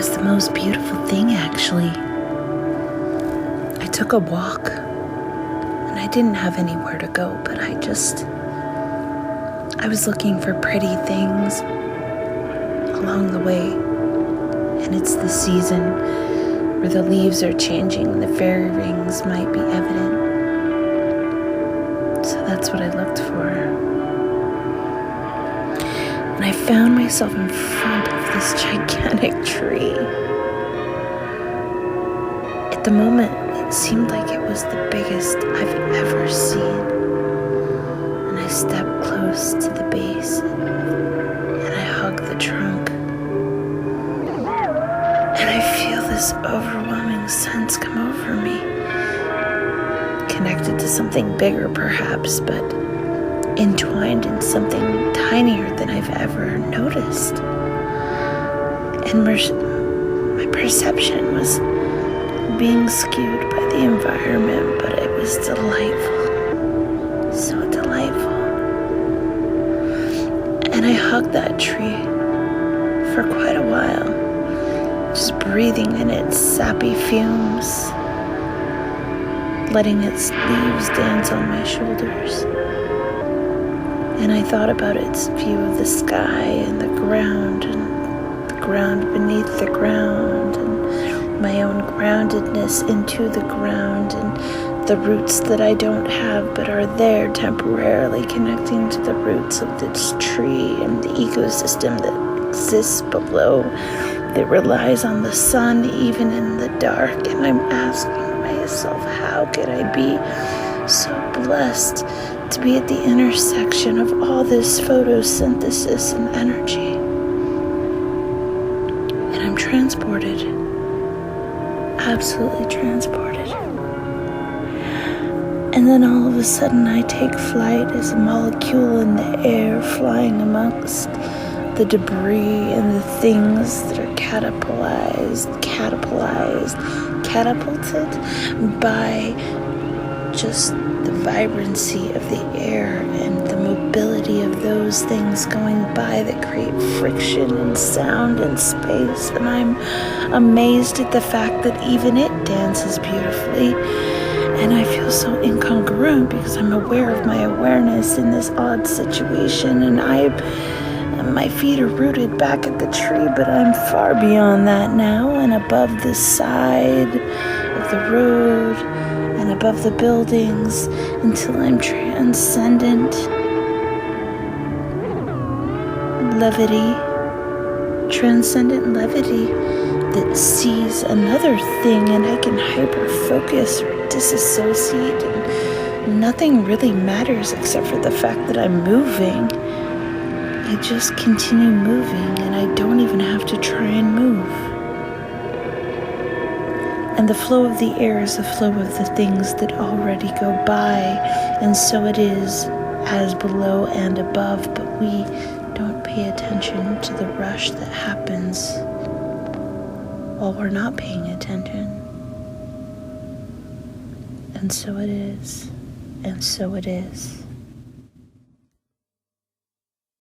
was the most beautiful thing, actually. I took a walk, and I didn't have anywhere to go, but I was looking for pretty things along the way. And it's the season where the leaves are changing and the fairy rings might be evident. So that's what I looked for. And I found myself in front of this gigantic tree. At the moment, it seemed like it was the biggest I've ever seen. And I stepped close to the base and I hugged the trunk. And I feel this overwhelming sense come over me. Connected to something bigger, perhaps, but entwined in something tinier than I've ever noticed. And my perception was being skewed by the environment, but it was delightful. So delightful. And I hugged that tree for quite a while, just breathing in its sappy fumes, letting its leaves dance on my shoulders. And I thought about its view of the sky and the ground beneath the ground, and my own groundedness into the ground, and the roots that I don't have but are there temporarily, connecting to the roots of this tree and the ecosystem that exists below, that relies on the sun even in the dark. And I'm asking myself, how could I be so blessed to be at the intersection of all this photosynthesis and energy? And I'm transported, absolutely transported. And then all of a sudden I take flight as a molecule in the air, flying amongst the debris and the things that are catapulted by just the vibrancy of the air and the mobility of those things going by that create friction and sound and space. And I'm amazed at the fact that even it dances beautifully. And I feel so incongruent because I'm aware of my awareness in this odd situation, and my feet are rooted back at the tree, but I'm far beyond that now and above the side of the road and above the buildings until I'm transcendent levity that sees another thing, and I can hyper-focus or disassociate, and nothing really matters except for the fact that I'm moving. I just continue moving, and I don't even have to try and move. And the flow of the air is the flow of the things that already go by, and so it is as below and above, but we don't pay attention to the rush that happens while we're not paying attention. And so it is, and so it is.